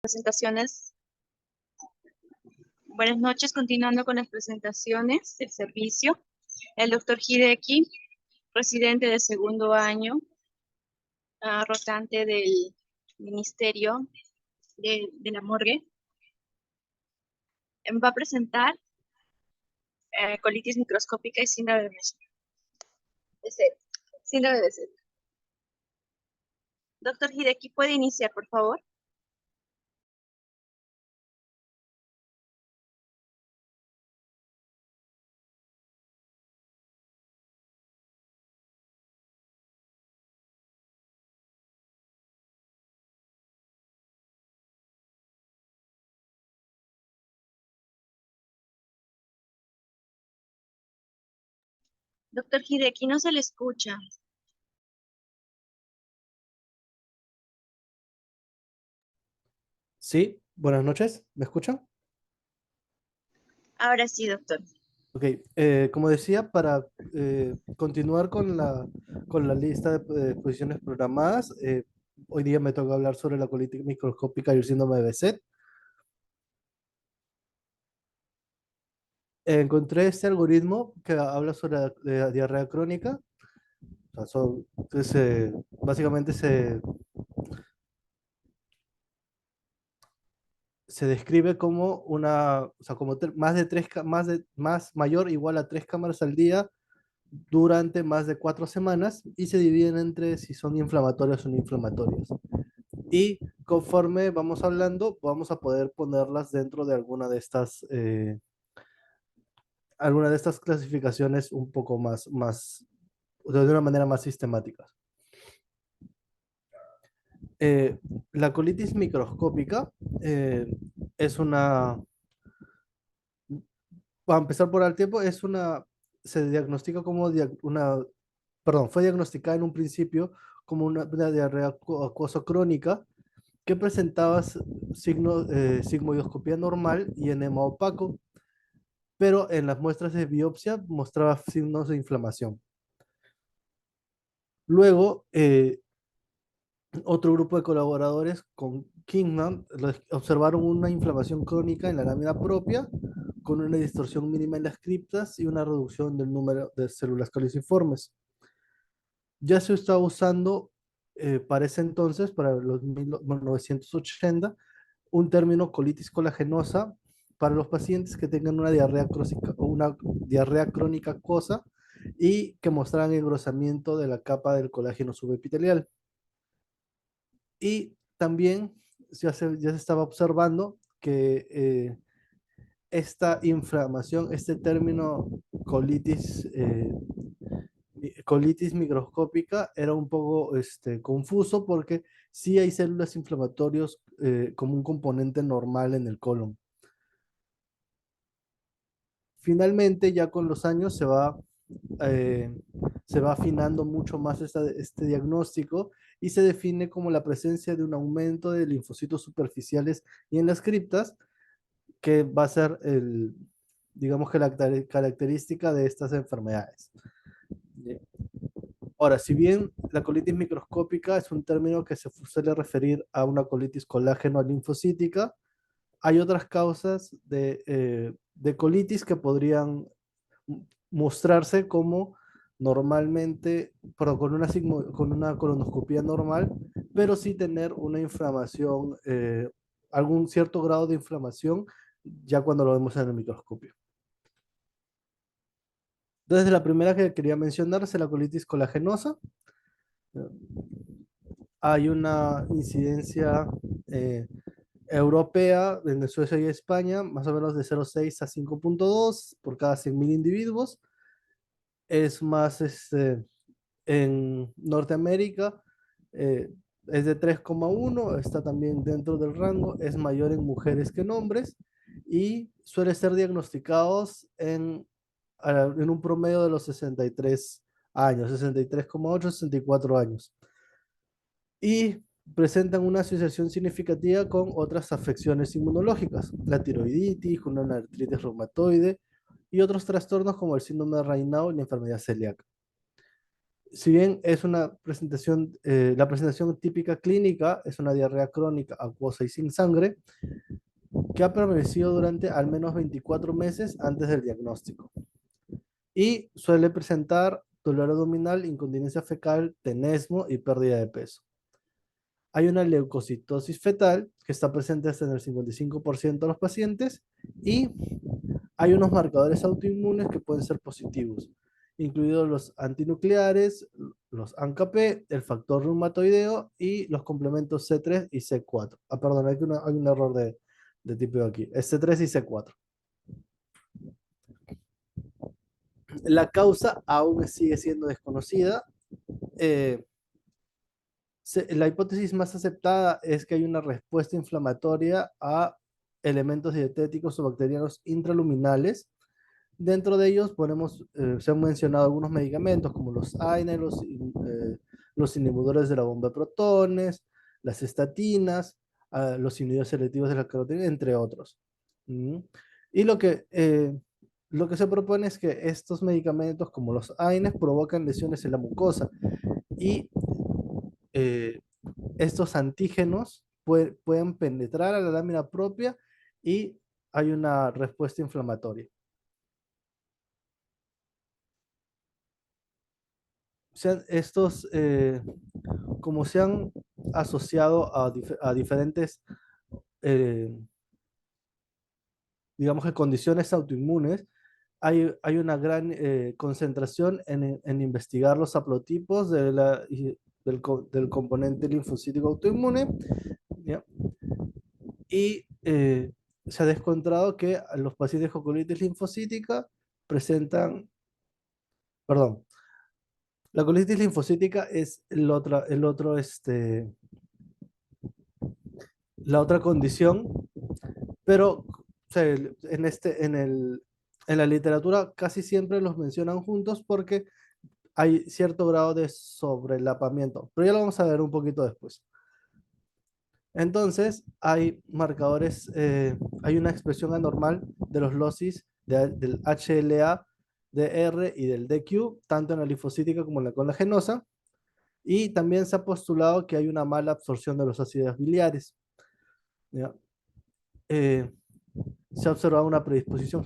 Presentaciones. Buenas noches, continuando con las presentaciones del servicio. El doctor Hideki, residente de segundo año, rotante del Ministerio de la Morgue, va a presentar colitis microscópica y síndrome de Behçet. Síndrome de Behçet. Doctor Hideki, ¿puede iniciar, por favor? Doctor Hideki, no se le escucha. Sí, buenas noches, ¿me escuchan? Ahora sí, doctor. Ok, como decía, para continuar con la lista de exposiciones programadas, hoy día me toca hablar sobre la colitis microscópica y el síndrome de Behçet. Encontré este algoritmo que habla sobre la diarrea crónica. O sea, entonces, básicamente se describe como o sea, como más de más mayor o igual a 3 cámaras al día durante más de 4 semanas y se dividen entre si son inflamatorias o no inflamatorias. Y conforme vamos hablando, vamos a poder ponerlas dentro de alguna de estas clasificaciones un poco o sea, de una manera más sistemática. Eh, la colitis microscópica eh, es una, para empezar por el tiempo, se diagnostica como perdón, fue diagnosticada en un principio como una diarrea acuoso crónica que presentaba sigmoidoscopía normal y enema opaco, pero en las muestras de biopsia mostraba signos de inflamación. Luego, otro grupo de colaboradores con Kingman observaron una inflamación crónica en la lámina propia, con una distorsión mínima en las criptas y una reducción del número de células caliciformes. Ya se estaba usando para ese entonces, para los 1980, un término colitis colagenosa para los pacientes que tengan una diarrea crónica acuosa y que mostraran engrosamiento de la capa del colágeno subepitelial. Y también ya se estaba observando que esta inflamación, este término colitis microscópica era un poco confuso porque sí hay células inflamatorias como un componente normal en el colon. Finalmente, ya con los años eh, se va afinando mucho más este diagnóstico y se define como la presencia de un aumento de linfocitos superficiales y en las criptas, que va a ser digamos que la característica de estas enfermedades. Ahora, si bien la colitis microscópica es un término que se suele referir a una colitis colágeno-linfocítica, hay otras causas de colitis que podrían mostrarse como normalmente, pero con una colonoscopia normal, pero sí tener una inflamación, algún cierto grado de inflamación, ya cuando lo vemos en el microscopio. Entonces, la primera que quería mencionar es la colitis colagenosa. Hay una incidencia eh, europea en Suecia y España, más o menos de 0,6 a 5,2 por cada 100.000 individuos. Es más en Norteamérica, eh, es de 3,1, está también dentro del rango, es mayor en mujeres que en hombres y suele ser diagnosticados en un promedio de los 63 años, 63,8, 64 años. Y presentan una asociación significativa con otras afecciones inmunológicas, la tiroiditis, con una artritis reumatoide y otros trastornos como el síndrome de Raynaud y la enfermedad celíaca. Si bien es una presentación, la presentación típica clínica es una diarrea crónica, acuosa y sin sangre, que ha permanecido durante al menos 24 meses antes del diagnóstico. Y suele presentar dolor abdominal, incontinencia fecal, tenesmo y pérdida de peso. Hay una leucocitosis fetal que está presente hasta en el 55% de los pacientes y hay unos marcadores autoinmunes que pueden ser positivos, incluidos los antinucleares, los ANCA-P, el factor reumatoideo y los complementos C3 y C4. Ah, perdón, hay un error de tipo aquí. Es C3 y C4. La causa aún sigue siendo desconocida. Eh, la hipótesis más aceptada es que hay una respuesta inflamatoria a elementos dietéticos o bacterianos intraluminales. Dentro de ellos se han mencionado algunos medicamentos como los AINE, los inhibidores de la bomba de protones, las estatinas, los inhibidores selectivos de la carotida, entre otros. ¿Mm? Y lo que se propone es que estos medicamentos, como los AINES, provocan lesiones en la mucosa y eh, estos antígenos pueden penetrar a la lámina propia y hay una respuesta inflamatoria. Estos, como se han asociado a diferentes, eh, digamos que condiciones autoinmunes, hay una gran concentración en investigar los haplotipos del componente linfocítico autoinmune, ¿ya? Y se ha descontrado que los pacientes con colitis linfocítica presentan, perdón, la colitis linfocítica es la otra condición, pero o sea, en la literatura casi siempre los mencionan juntos porque hay cierto grado de sobrelapamiento, pero ya lo vamos a ver un poquito después. Entonces, hay marcadores, hay una expresión anormal de los locis del HLA, DR y del DQ, tanto en la linfocítica como en la colagenosa, y también se ha postulado que hay una mala absorción de los ácidos biliares. ¿Ya? Eh, Se ha observado una predisposición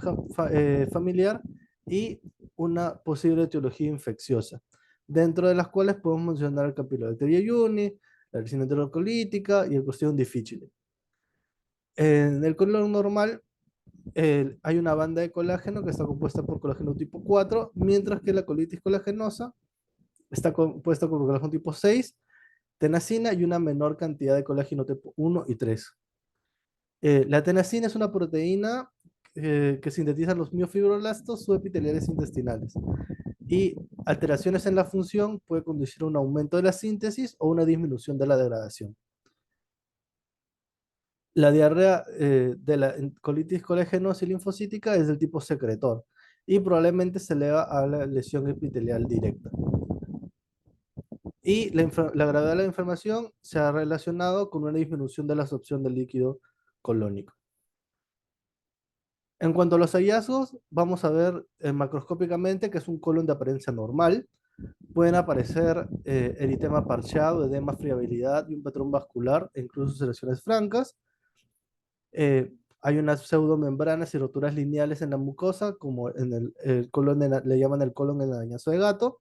familiar y una posible etiología infecciosa, dentro de las cuales podemos mencionar el Campylobacter jejuni, la ricina enterocolítica y el Clostridium difficile. En el colon normal hay una banda de colágeno que está compuesta por colágeno tipo 4, mientras que la colitis colagenosa está compuesta por colágeno tipo 6, tenacina y una menor cantidad de colágeno tipo 1 y 3. La tenacina es una proteína que sintetiza los miofibroblastos subepiteliales intestinales y alteraciones en la función puede conducir a un aumento de la síntesis o una disminución de la degradación. La diarrea de la colitis colágenosa y linfocítica es del tipo secretor y probablemente se eleva a la lesión epitelial directa. Y la gravedad de la inflamación se ha relacionado con una disminución de la absorción del líquido colónico. En cuanto a los hallazgos, vamos a ver macroscópicamente que es un colon de apariencia normal. Pueden aparecer eritema parcheado, edema, friabilidad y un patrón vascular e incluso selecciones francas. Hay unas pseudomembranas y roturas lineales en la mucosa, como en el colon le llaman el colon en arañazo de gato.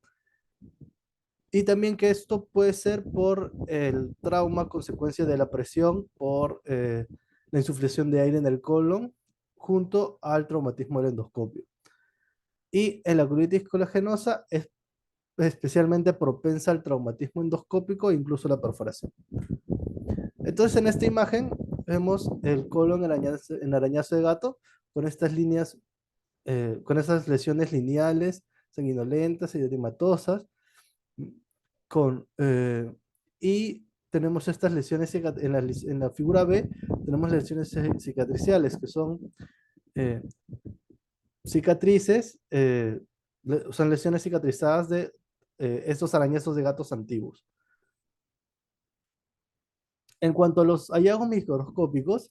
Y también que esto puede ser por el trauma, consecuencia de la presión, por la insuflación de aire en el colon, junto al traumatismo del endoscopio. Y en la colitis colagenosa es especialmente propensa al traumatismo endoscópico e incluso la perforación. Entonces en esta imagen vemos el colon en arañazo de gato con estas líneas, con esas lesiones lineales, sanguinolentas y edematósas, con, y tenemos estas lesiones en la figura B, tenemos lesiones cicatriciales que son cicatrices, son lesiones cicatrizadas de estos arañazos de gatos antiguos. En cuanto a los hallazgos microscópicos,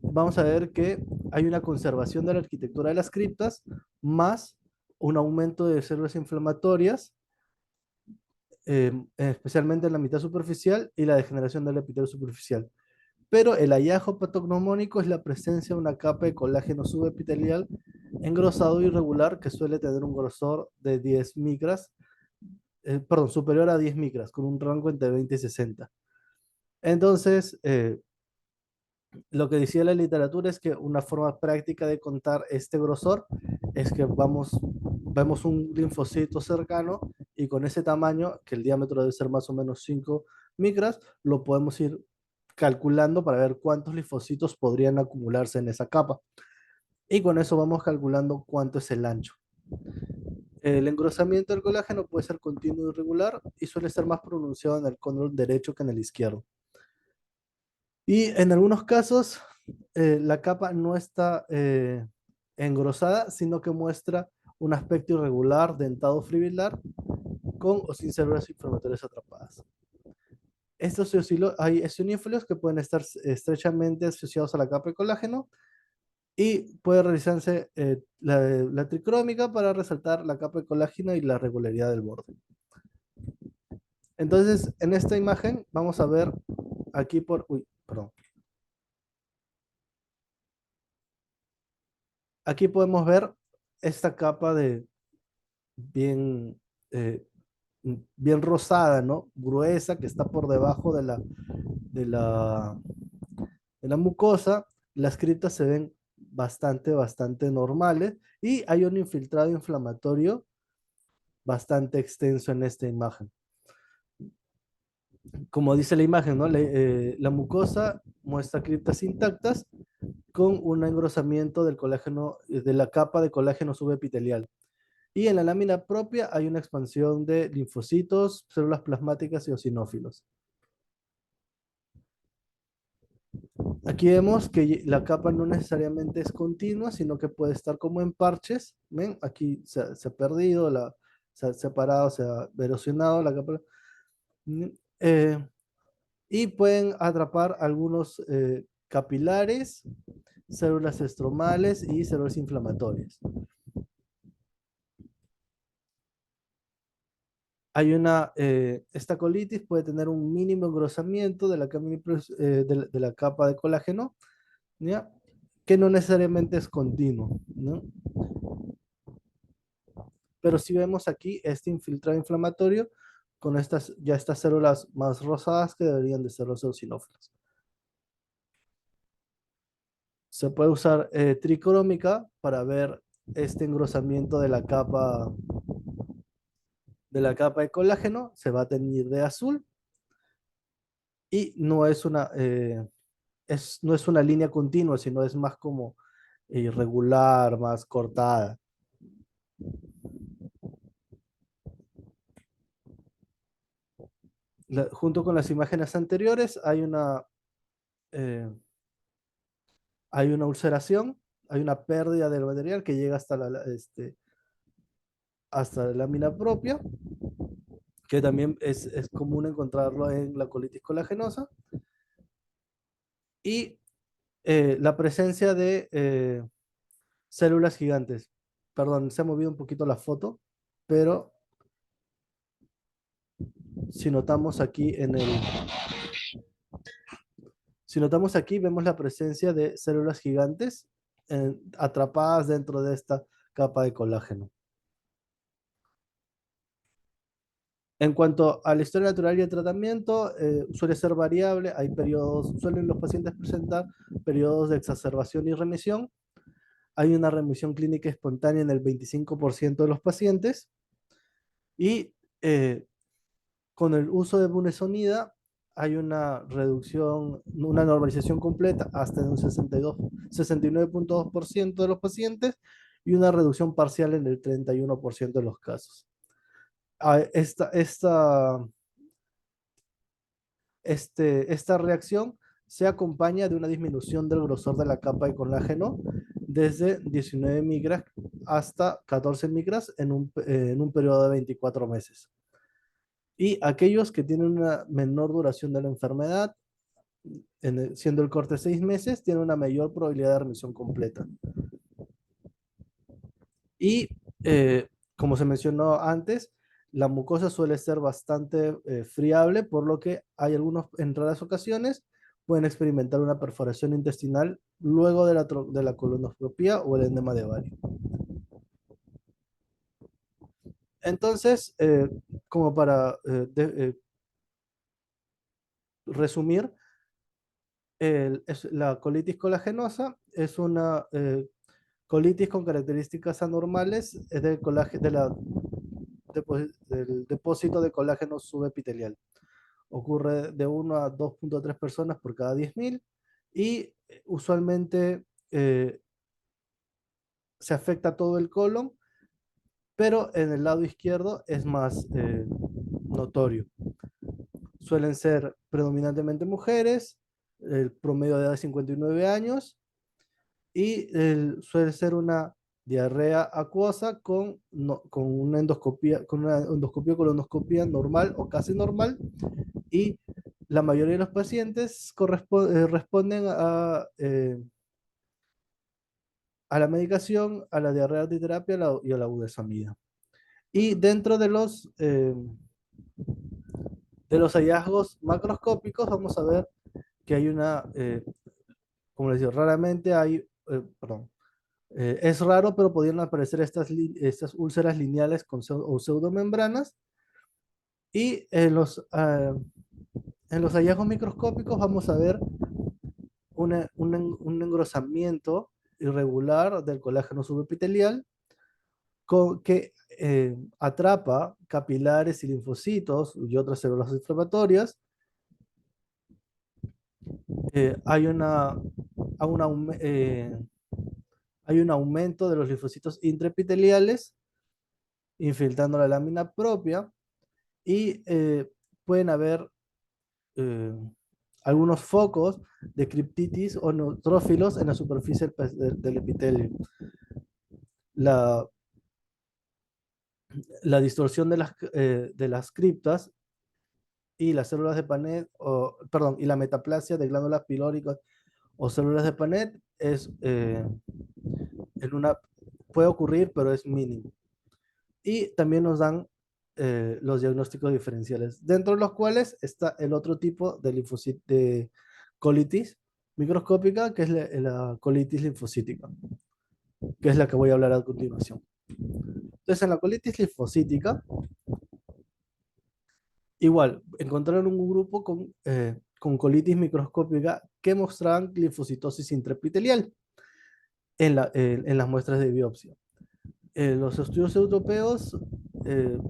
vamos a ver que hay una conservación de la arquitectura de las criptas, más un aumento de células inflamatorias especialmente en la mitad superficial y la degeneración del epitelio superficial. Pero el hallazgo patognomónico es la presencia de una capa de colágeno subepitelial engrosado irregular que suele tener un grosor de 10 micras, perdón, superior a 10 micras, con un rango entre 20 y 60. Entonces, lo que decía la literatura es que una forma práctica de contar este grosor es que vemos un linfocito cercano y con ese tamaño, que el diámetro debe ser más o menos 5 micras, lo podemos ir calculando para ver cuántos linfocitos podrían acumularse en esa capa. Y con eso vamos calculando cuánto es el ancho. El engrosamiento del colágeno puede ser continuo y irregular y suele ser más pronunciado en el cóndilo derecho que en el izquierdo. Y en algunos casos, la capa no está engrosada, sino que muestra un aspecto irregular, dentado fibrilar, con o sin células inflamatorias atrapadas. Hay eosinófilos que pueden estar estrechamente asociados a la capa de colágeno y puede realizarse la tricrómica para resaltar la capa de colágeno y la regularidad del borde. Entonces, en esta imagen vamos a ver aquí perdón. Aquí podemos ver esta capa de bien, eh, bien rosada, ¿no? Gruesa, que está por debajo de la, de la mucosa. Las criptas se ven bastante normales y hay un infiltrado inflamatorio bastante extenso en esta imagen. Como dice la imagen, ¿no? La mucosa muestra criptas intactas con un engrosamiento del colágeno, de la capa de colágeno subepitelial. Y en la lámina propia hay una expansión de linfocitos, células plasmáticas y eosinófilos. Aquí vemos que la capa no necesariamente es continua, sino que puede estar como en parches. ¿Ven? Aquí se ha perdido, se ha separado, se ha erosionado la capa. Eh, y pueden atrapar algunos capilares, células estromales y células inflamatorias. Esta colitis puede tener un mínimo engrosamiento de de la capa de colágeno, ¿ya? Que no necesariamente es continuo, ¿no? Pero si vemos aquí este infiltrado inflamatorio con estas células más rosadas que deberían de ser los eosinófilos. Se puede usar tricrómica para ver este engrosamiento de la capa de colágeno. Se va a teñir de azul y no es una línea continua, sino es más como irregular, más cortada. Junto con las imágenes anteriores hay una ulceración, hay una pérdida del material que llega hasta la lámina propia, que también es común encontrarlo en la colitis colagenosa, y la presencia de células gigantes. Perdón, se ha movido un poquito la foto, pero si notamos aquí si notamos aquí, vemos la presencia de células gigantes atrapadas dentro de esta capa de colágeno. En cuanto a la historia natural y el tratamiento, suele ser variable. Suelen los pacientes presentar periodos de exacerbación y remisión. Hay una remisión clínica espontánea en el 25% de los pacientes. Y con el uso de budesonida hay una reducción, una normalización completa hasta un 69.2% de los pacientes y una reducción parcial en el 31% de los casos. Esta reacción se acompaña de una disminución del grosor de la capa de colágeno desde 19 micras hasta 14 micras en un periodo de 24 meses. Y aquellos que tienen una menor duración de la enfermedad, siendo el corte 6 meses, tienen una mayor probabilidad de remisión completa. Y como se mencionó antes, La mucosa suele ser bastante friable, por lo que hay algunos, en raras ocasiones, pueden experimentar una perforación intestinal luego de la colonoscopia o el enema de ovario. Entonces, como para resumir, la colitis colagenosa es una colitis con características anormales del, del depósito de colágeno subepitelial. Ocurre de 1 a 2.3 personas por cada 10.000 y usualmente se afecta todo el colon, pero en el lado izquierdo es más notorio. Suelen ser predominantemente mujeres, el promedio de edad es 59 años y suele ser una diarrea acuosa con una endoscopia, colonoscopia normal o casi normal, y la mayoría de los pacientes responden a la medicación, a la diarrea antiterapia y a la budesonida. Y dentro de los hallazgos macroscópicos vamos a ver que hay como les digo, raramente hay, perdón, es raro, pero podrían aparecer estas úlceras lineales o pseudomembranas. Y en los hallazgos microscópicos vamos a ver un engrosamiento irregular del colágeno subepitelial que atrapa capilares y linfocitos y otras células inflamatorias. Hay hay un aumento de los linfocitos intraepiteliales infiltrando la lámina propia, y pueden haber eh, algunos focos de criptitis o neutrófilos en la superficie del epitelio. La, la distorsión de las criptas y las células de Panet, perdón, y la metaplasia de glándulas pilóricas o células de Panet puede ocurrir, pero es mínimo. Y también nos dan los diagnósticos diferenciales, dentro de los cuales está el otro tipo de colitis microscópica, que es la colitis linfocítica, que es la que voy a hablar a continuación. Entonces, en la colitis linfocítica, igual, encontraron un grupo con colitis microscópica que mostraban linfocitosis intraepitelial en las muestras de biopsia. Los estudios europeos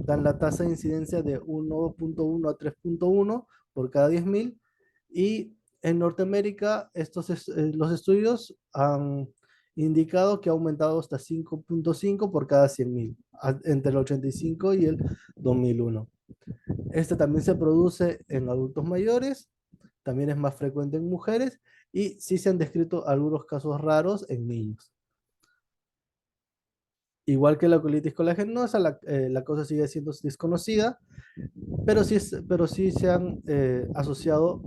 dan la tasa de incidencia de 1.1 a 3.1 por cada 10.000, y en Norteamérica los estudios han indicado que ha aumentado hasta 5.5 por cada 100.000 entre el 85 y el 2001. Este también se produce en adultos mayores, también es más frecuente en mujeres, y sí se han descrito algunos casos raros en niños. Igual que la colitis colagenosa, la causa sigue siendo desconocida, pero sí se han asociado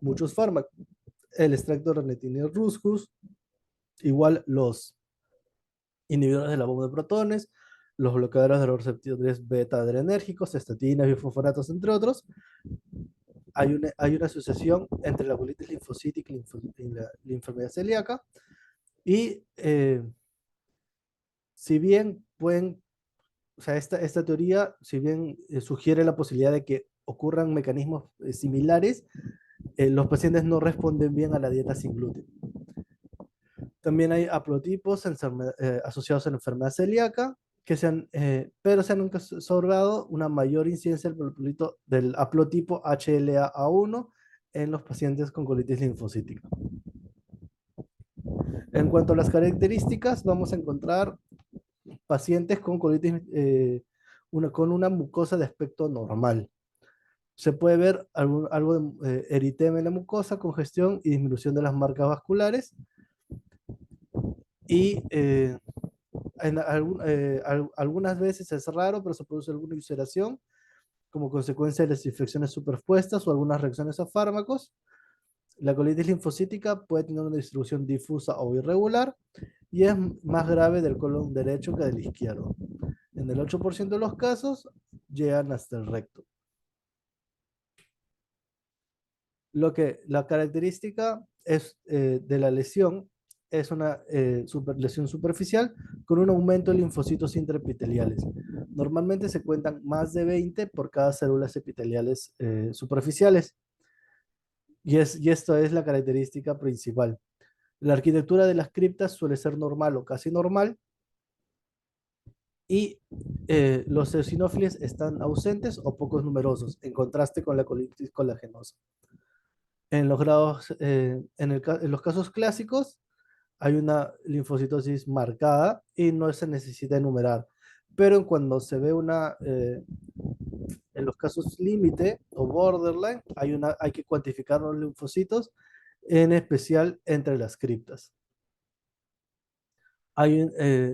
muchos fármacos. El extracto de ranitidina rhuscus, igual los inhibidores de la bomba de protones, los bloqueadores de los receptores beta adrenérgicos, estatinas, bifosfonatos, entre otros. Hay una asociación entre la colitis linfocítica y la enfermedad celíaca, y si bien pueden, o sea, esta teoría, si bien sugiere la posibilidad de que ocurran mecanismos similares, los pacientes no responden bien a la dieta sin gluten. También hay haplotipos asociados a la enfermedad celíaca, pero se han observado una mayor incidencia del haplotipo HLA-A1 en los pacientes con colitis linfocítica. En cuanto a las características, vamos a encontrar pacientes con colitis, con una mucosa de aspecto normal. Se puede ver algo de eritema en la mucosa, congestión y disminución de las marcas vasculares. Y algunas veces es raro, pero se produce alguna ulceración como consecuencia de las infecciones superpuestas o algunas reacciones a fármacos. La colitis linfocítica puede tener una distribución difusa o irregular y es más grave del colon derecho que del izquierdo. En el 8% de los casos llegan hasta el recto. La característica es, de la lesión es una lesión superficial con un aumento de linfocitos intraepiteliales. Normalmente se cuentan más de 20 por cada células epiteliales superficiales. Y esto es la característica principal. La arquitectura de las criptas suele ser normal o casi normal, y los eosinófiles están ausentes o pocos numerosos, en contraste con la colitis colagenosa. En los casos clásicos hay una linfocitosis marcada y no se necesita enumerar. Pero cuando se ve en los casos límite o borderline, hay que cuantificar los linfocitos, en especial entre las criptas.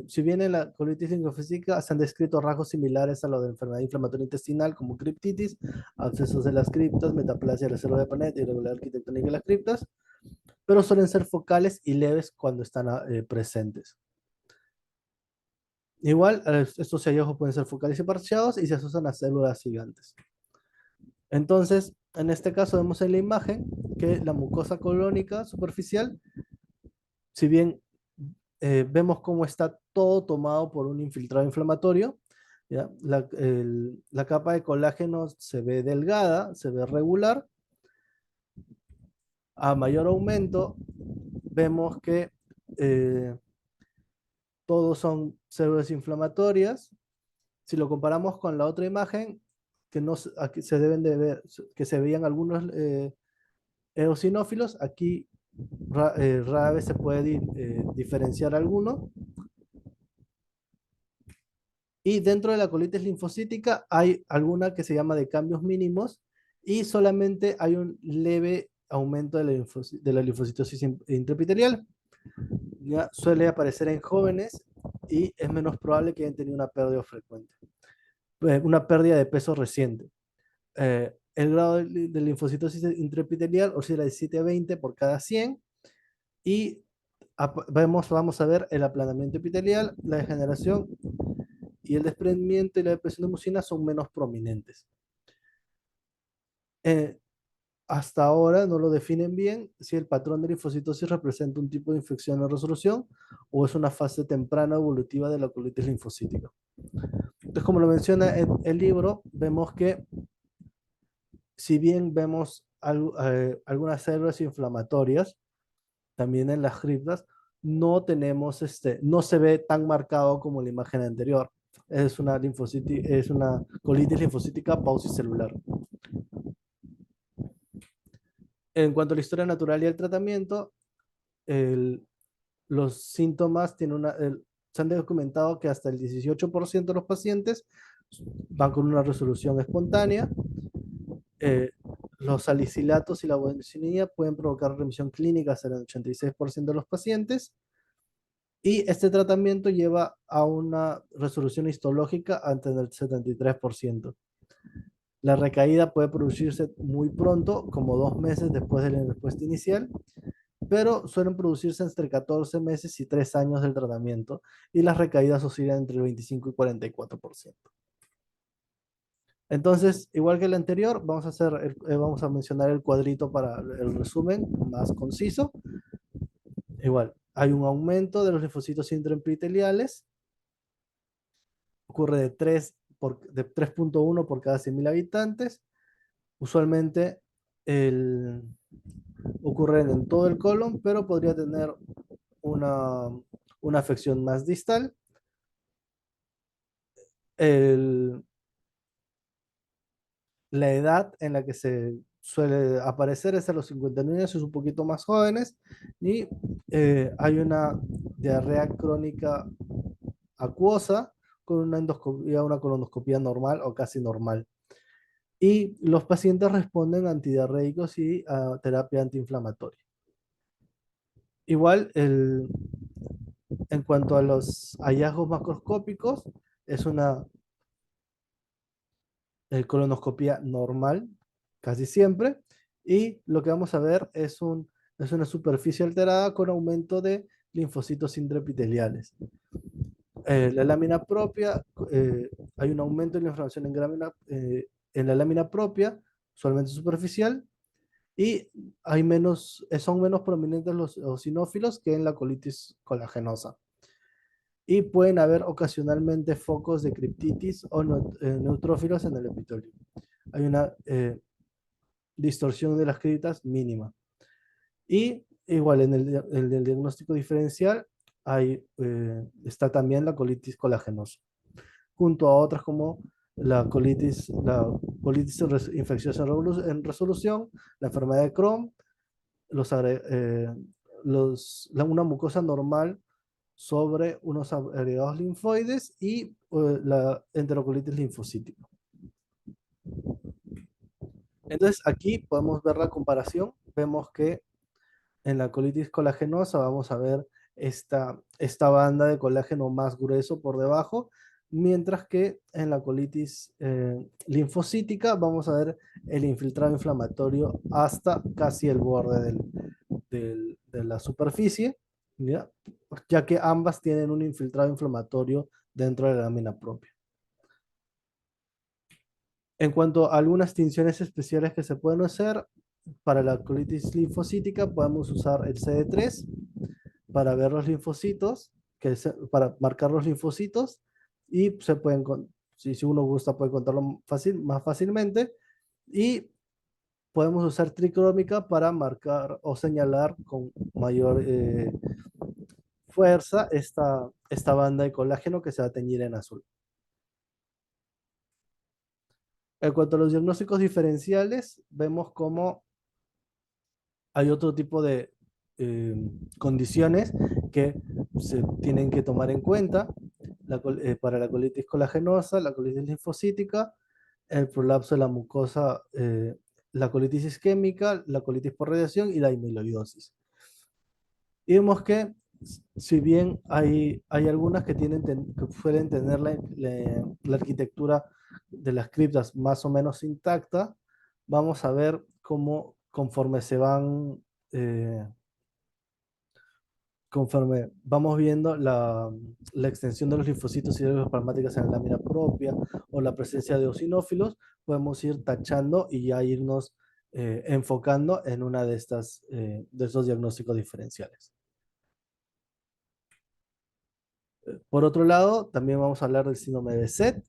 Si bien en la colitis linfocítica se han descrito rasgos similares a lo de enfermedad inflamatoria intestinal, como criptitis, abscesos de las criptas, metaplasia de la célula de Panetta, irregular arquitectónica de las criptas, pero suelen ser focales y leves cuando están presentes. Igual, estos hallazgos pueden ser focales y parciados y se asocian a células gigantes. Entonces, en este caso vemos en la imagen que la mucosa colónica superficial, si bien vemos cómo está todo tomado por un infiltrado inflamatorio, ¿ya? La capa de colágeno se ve delgada, se ve regular. A mayor aumento, vemos que todos son células inflamatorias. Si lo comparamos con la otra imagen, aquí se deben de ver, que se veían algunos eosinófilos, aquí rara vez se puede diferenciar alguno. Y dentro de la colitis linfocítica hay alguna que se llama de cambios mínimos, y solamente hay un leve aumento de la linfocitosis intraepitelial. Ya suele aparecer en jóvenes y es menos probable que hayan tenido una pérdida frecuente, una pérdida de peso reciente. El grado de linfocitosis intraepitelial oscila de 7 a 20 por cada 100, y vamos a ver el aplanamiento epitelial, la degeneración y el desprendimiento y la depresión de mucina son menos prominentes. Hasta ahora no lo definen bien si el patrón de linfocitosis representa un tipo de infección en resolución o es una fase temprana evolutiva de la colitis linfocítica. Entonces, como lo menciona el libro, vemos que si bien vemos algunas células inflamatorias, también en las criptas, no se ve tan marcado como la imagen anterior. Es una colitis linfocítica paucicelular. En cuanto a la historia natural y el tratamiento, los síntomas se han documentado que hasta el 18% de los pacientes van con una resolución espontánea. Los salicilatos y la budesonida pueden provocar remisión clínica hasta el 86% de los pacientes. Y este tratamiento lleva a una resolución histológica ante el 73%. La recaída puede producirse muy pronto, como 2 meses después de la respuesta inicial, pero suelen producirse entre 14 meses y 3 años del tratamiento, y las recaídas oscilan entre el 25 y 44%. Entonces, igual que el anterior, vamos a mencionar el cuadrito para el resumen más conciso. Igual, hay un aumento de los linfocitos intraepiteliales, ocurre de 3.1 por cada 100.000 habitantes. Usualmente ocurre en todo el colon, pero podría tener una afección más distal. La edad en la que se suele aparecer es a los 59 años, es un poquito más jóvenes, y hay una diarrea crónica acuosa con una colonoscopia normal o casi normal. Y los pacientes responden a antidiarreicos y a terapia antiinflamatoria. Igual, en cuanto a los hallazgos macroscópicos, es una colonoscopia normal, casi siempre, y lo que vamos a ver es una superficie alterada con aumento de linfocitos intraepiteliales. La lámina propia hay un aumento de la inflamación en la lámina propia, usualmente superficial, y son menos prominentes los eosinófilos que en la colitis colagenosa. Y pueden haber ocasionalmente focos de criptitis o neutrófilos en el epitelio. Hay una distorsión de las criptas mínima. Y igual en el diagnóstico diferencial está también la colitis colagenosa, junto a otras como la colitis infecciosa en resolución, la enfermedad de Crohn, una mucosa normal sobre unos agregados linfoides y la enterocolitis linfocítica. Entonces aquí podemos ver la comparación. Vemos que en la colitis colagenosa vamos a ver esta banda de colágeno más grueso por debajo, mientras que en la colitis linfocítica vamos a ver el infiltrado inflamatorio hasta casi el borde de la superficie, ya que ambas tienen un infiltrado inflamatorio dentro de la lámina propia. En cuanto a algunas tinciones especiales que se pueden hacer, para la colitis linfocítica podemos usar el CD3 para ver los linfocitos, para marcar los linfocitos, y si uno gusta puede contarlo más fácilmente, y podemos usar tricrómica para marcar o señalar con mayor fuerza esta banda de colágeno que se va a teñir en azul. En cuanto a los diagnósticos diferenciales, vemos cómo hay otro tipo de condiciones que se tienen que tomar en cuenta para la colitis colagenosa, la colitis linfocítica, el prolapso de la mucosa, la colitis isquémica, la colitis por radiación y la amiloidosis. Y vemos que si bien hay algunas que suelen tener la arquitectura de las criptas más o menos intacta, vamos a ver cómo conforme vamos viendo la extensión de los linfocitos y de las plasmáticas en la lámina propia o la presencia de eosinófilos, podemos ir tachando y ya irnos enfocando en una de estos diagnósticos diferenciales. Por otro lado, también vamos a hablar del síndrome de Behçet,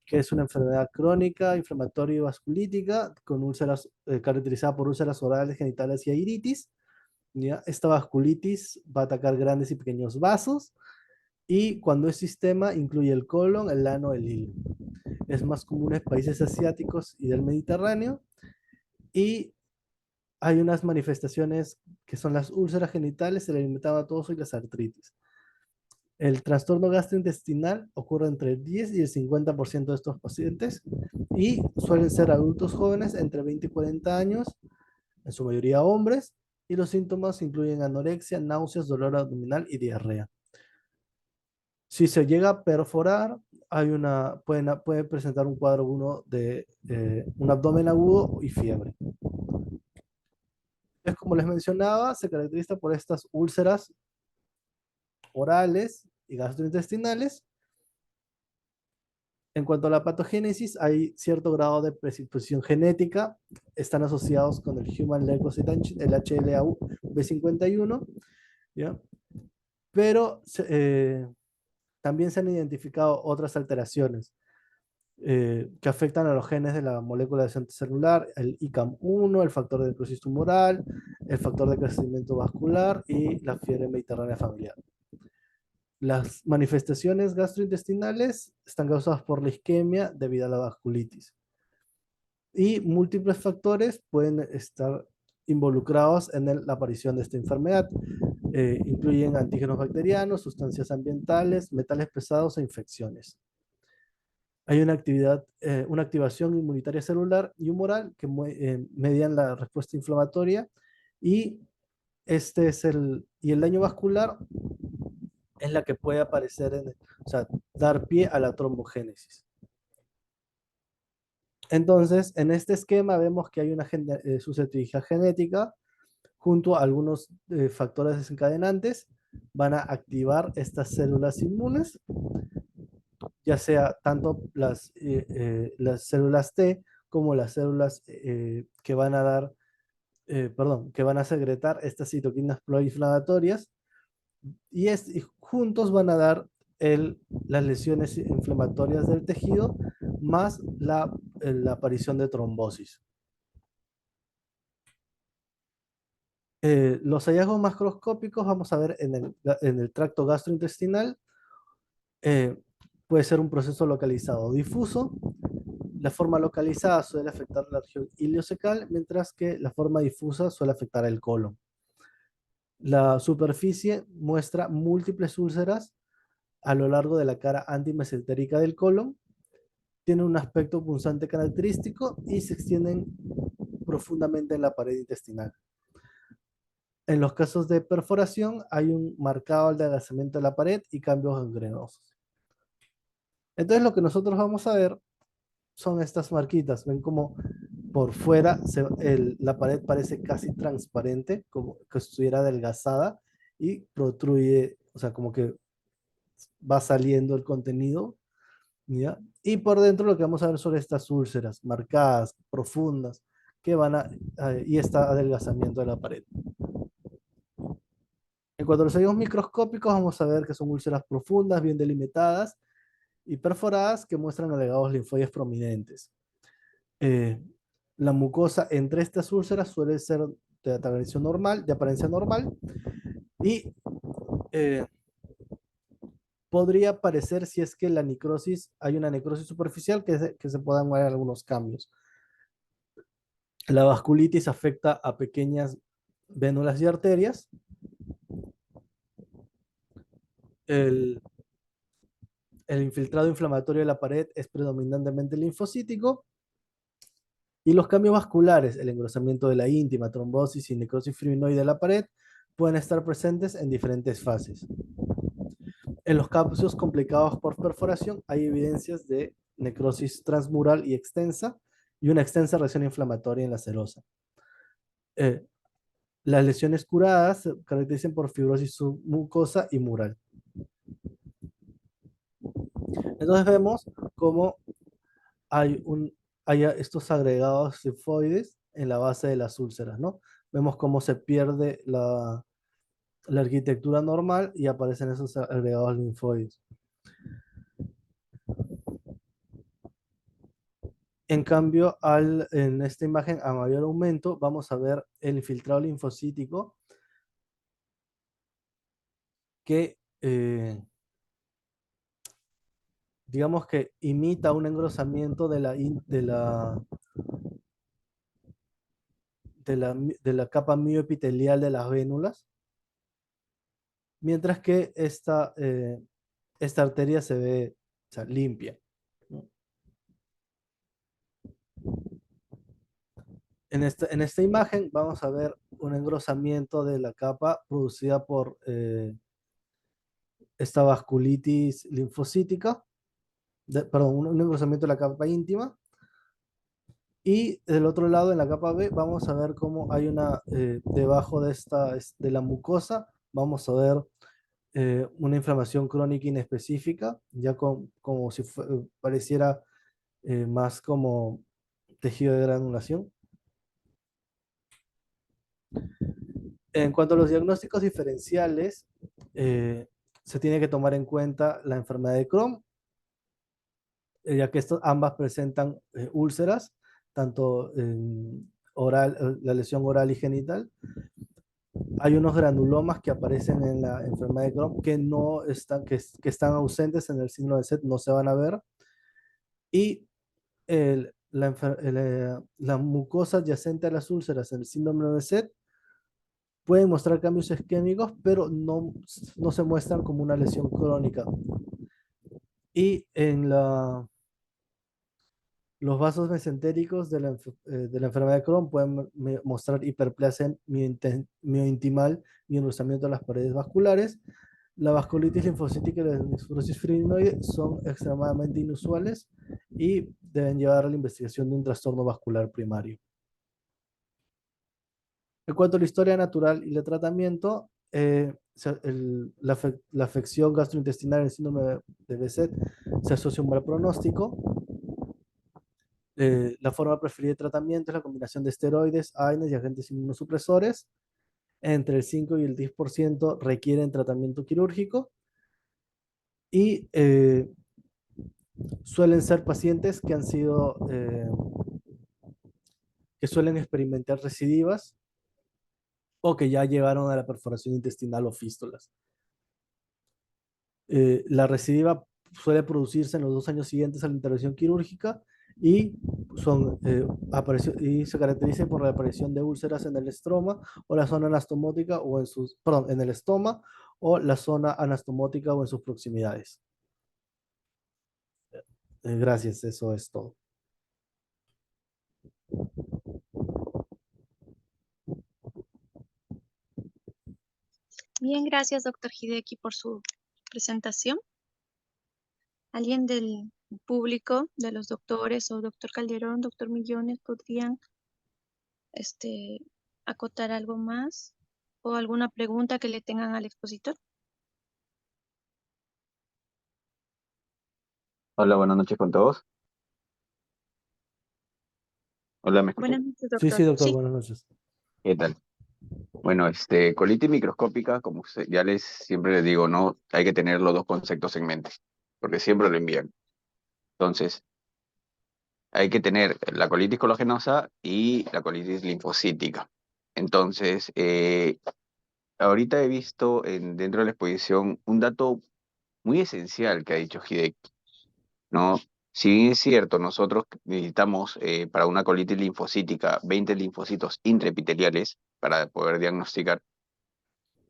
que es una enfermedad crónica, inflamatoria y vasculítica, caracterizada por úlceras orales, genitales y iritis. ¿Ya? Esta vasculitis va a atacar grandes y pequeños vasos, y cuando es sistema incluye el colon, el ano, el hilo. Es más común en países asiáticos y del Mediterráneo, y hay unas manifestaciones que son las úlceras genitales, el eritematoso y las artritis. El trastorno gastrointestinal ocurre entre el 10 y el 50% de estos pacientes, y suelen ser adultos jóvenes entre 20 y 40 años, en su mayoría hombres, y los síntomas incluyen anorexia, náuseas, dolor abdominal y diarrea. Si se llega a perforar, puede presentar un cuadro agudo de un abdomen agudo y fiebre. Es como les mencionaba, se caracteriza por estas úlceras orales y gastrointestinales. En cuanto a la patogénesis, hay cierto grado de predisposición genética. Están asociados con el Human Leukocyte Antigen, el HLA-B51, ¿ya? Pero también se han identificado otras alteraciones que afectan a los genes de la molécula de celular, el ICAM1, el factor de necrosis tumoral, el factor de crecimiento vascular y la fiebre mediterránea familiar. Las manifestaciones gastrointestinales están causadas por la isquemia debido a la vasculitis. Y múltiples factores pueden estar involucrados en la aparición de esta enfermedad. Incluyen antígenos bacterianos, sustancias ambientales, metales pesados e infecciones. Hay una activación inmunitaria celular y humoral que median la respuesta inflamatoria, y el daño vascular es la que puede aparecer, dar pie a la trombogénesis. Entonces, en este esquema vemos que hay una susceptibilidad genética junto a algunos factores desencadenantes, van a activar estas células inmunes, ya sea tanto las células T como las células que van a dar, perdón, que van a secretar estas citoquinas proinflamatorias y juntos van a dar las lesiones inflamatorias del tejido más la aparición de trombosis. Los hallazgos macroscópicos vamos a ver en el tracto gastrointestinal. eh, Puede ser un proceso localizado difuso. La forma localizada suele afectar la región ileocecal, mientras que la forma difusa suele afectar el colon. La superficie muestra múltiples úlceras a lo largo de la cara antimesentérica del colon, tienen un aspecto punzante característico y se extienden profundamente en la pared intestinal. En los casos de perforación hay un marcado adelgazamiento de la pared y cambios gangrenosos. Entonces lo que nosotros vamos a ver son estas marquitas. Ven como por fuera la pared parece casi transparente, como que estuviera adelgazada y protruye, o sea, como que va saliendo el contenido, ¿ya? Y por dentro lo que vamos a ver son estas úlceras marcadas, profundas, que y este adelgazamiento de la pared. En cuanto a los hallazgos microscópicos, vamos a ver que son úlceras profundas, bien delimitadas y perforadas que muestran agregados linfoides prominentes. Eh, la mucosa entre estas úlceras suele ser de apariencia normal y eh, podría parecer si es que hay una necrosis superficial que se puedan ver algunos cambios. La vasculitis afecta a pequeñas vénulas y arterias. El, el infiltrado inflamatorio de la pared es predominantemente linfocítico. Y los cambios vasculares, el engrosamiento de la íntima, trombosis y necrosis fibrinoide de la pared, pueden estar presentes en diferentes fases. En los casos complicados por perforación hay evidencias de necrosis transmural y extensa y una extensa reacción inflamatoria en la serosa. Las lesiones curadas se caracterizan por fibrosis submucosa y mural. Entonces vemos cómo hay, hay estos agregados linfoides en la base de las úlceras, ¿no? Vemos cómo se pierde la arquitectura normal y aparecen esos agregados linfoides. En cambio, en esta imagen a mayor aumento, vamos a ver el infiltrado linfocítico que, digamos que imita un engrosamiento de la capa mioepitelial de las vénulas, mientras que esta arteria se ve, o sea, limpia, ¿no? En esta imagen vamos a ver un engrosamiento de la capa producida por esta vasculitis linfocítica, perdón, un engrosamiento de la capa íntima. Y del otro lado, en la capa B, vamos a ver cómo hay debajo de la mucosa, vamos a ver una inflamación crónica inespecífica, ya como si pareciera más como tejido de granulación. En cuanto a los diagnósticos diferenciales, se tiene que tomar en cuenta la enfermedad de Crohn, ya que ambas presentan úlceras, tanto la lesión oral y genital. Hay unos granulomas que aparecen en la enfermedad de Crohn que están ausentes en el signo de Seth, no se van a ver. Y la mucosa adyacente a las úlceras en el síndrome de Seth pueden mostrar cambios isquémicos, pero no se muestran como una lesión crónica. Y los vasos mesentéricos de la enfermedad de Crohn pueden mostrar hiperplasia miointimal y engrosamiento de las paredes vasculares. La vasculitis linfocítica y la nefrosis fibrinoide son extremadamente inusuales y deben llevar a la investigación de un trastorno vascular primario. En cuanto a la historia natural y el tratamiento, la afección gastrointestinal, el síndrome de Behçet, se asocia a un mal pronóstico. La forma preferida de tratamiento es la combinación de esteroides, AINES y agentes inmunosupresores. Entre el 5 y el 10% requieren tratamiento quirúrgico y suelen ser pacientes que han sido, que suelen experimentar recidivas o que ya llegaron a la perforación intestinal o fístulas. La recidiva suele producirse en los 2 años siguientes a la intervención quirúrgica y, y se caracteriza por la aparición de úlceras en el estroma o la zona anastomótica o en el estoma o la zona anastomótica o en sus proximidades. Gracias, eso es todo. Bien, gracias, doctor Hideki, por su presentación. ¿Alguien del público, de los doctores o doctor Calderón, doctor Millones, podrían acotar algo más o alguna pregunta que le tengan al expositor? Hola, buenas noches con todos. Hola, ¿me escuchan? Buenas noches, Sí, doctor. sí, doctor, Sí, buenas noches. ¿Qué tal? Bueno, colitis microscópica, como ya siempre les digo, no hay que tener los dos conceptos en mente, porque siempre lo envían. Entonces, hay que tener la colitis colagenosa y la colitis linfocítica. Entonces, ahorita he visto dentro de la exposición un dato muy esencial que ha dicho Hideki, ¿no? Si bien es cierto, nosotros necesitamos para una colitis linfocítica 20 linfocitos intraepiteliales para poder diagnosticar.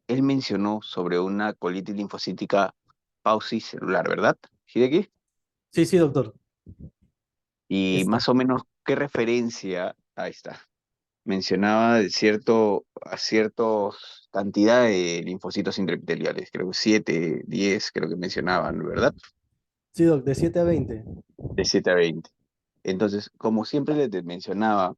Él mencionó sobre una colitis linfocítica paucicelular, ¿verdad, Hideki? Sí, sí, doctor. Y Esta. más o menos, ¿qué referencia? Ahí está. Mencionaba a ciertos cantidad de linfocitos intraepiteliales, creo que 7, 10, creo que mencionaban, ¿verdad? Sí, doc, de 7 a 20. De 7 a 20. Entonces, como siempre les mencionaba,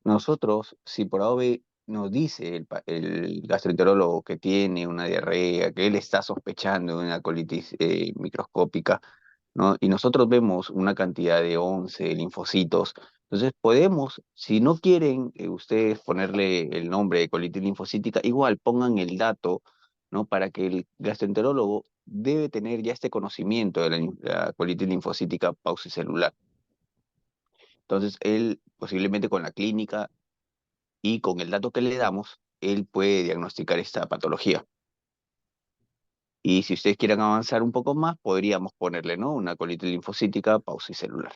nosotros, si por A o B nos dice el gastroenterólogo que tiene una diarrea, que él está sospechando de una colitis microscópica, ¿no? Y nosotros vemos una cantidad de 11 linfocitos, entonces podemos, si no quieren ustedes ponerle el nombre de colitis linfocítica, igual pongan el dato, ¿no? Para que el gastroenterólogo debe tener ya este conocimiento de la colitis linfocítica paucicelular. Entonces, él posiblemente con la clínica y con el dato que le damos, él puede diagnosticar esta patología. Y si ustedes quieren avanzar un poco más, podríamos ponerle, ¿no? Una colitis linfocítica paucicelular.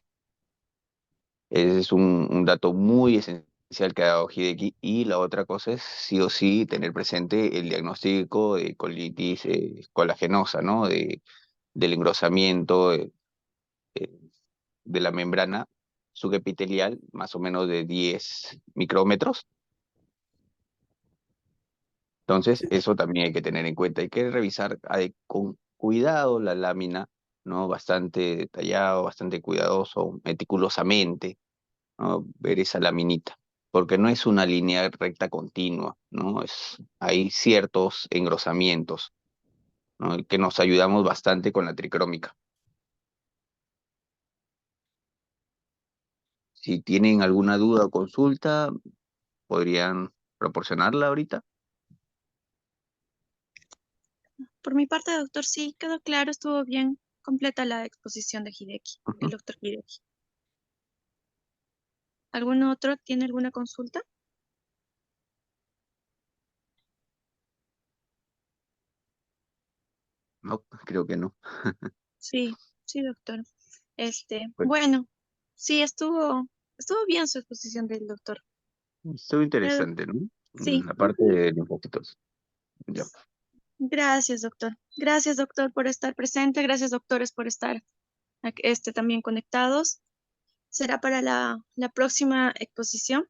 Ese es un dato muy esencial que ha dado Hideki. Y la otra cosa es sí o sí tener presente el diagnóstico de colitis colagenosa, ¿no? Del engrosamiento de la membrana subepitelial, más o menos de 10 micrómetros. Entonces, eso también hay que tener en cuenta. Hay que revisar con cuidado la lámina, ¿no? Bastante detallado, bastante cuidadoso, meticulosamente, ¿no? Ver esa laminita, porque no es una línea recta continua, ¿no? Hay ciertos engrosamientos, ¿no? Que nos ayudamos bastante con la tricrómica. Si tienen alguna duda o consulta, podrían proporcionarla ahorita. por mi parte, doctor, sí, quedó claro, estuvo bien completa la exposición de Hideki, Ujú. el doctor Hideki. ¿Algún otro tiene alguna consulta? No, creo que no. Sí, sí, doctor. Pues, Bueno, sí, estuvo bien su exposición del doctor. estuvo Pero interesante, ¿no? sí, La parte ujú. de linfocitos. Ya. Gracias, doctor. Gracias, doctor, por estar presente. Gracias, doctores, por estar también conectados. Será para la próxima exposición.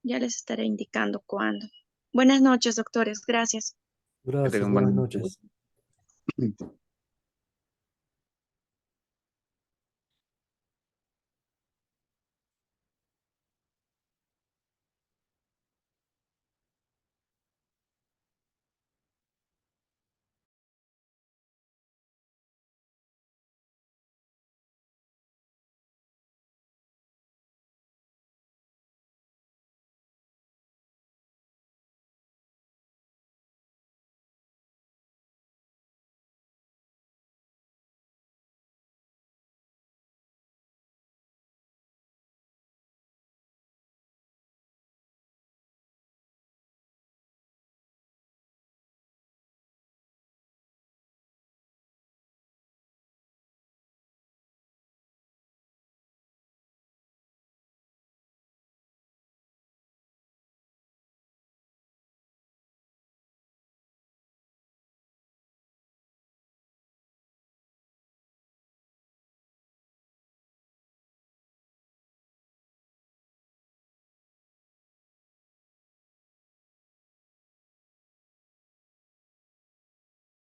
Ya les estaré indicando cuándo. Buenas noches, doctores. Gracias. Que Gracias, tengan buenas buenas noches. noches.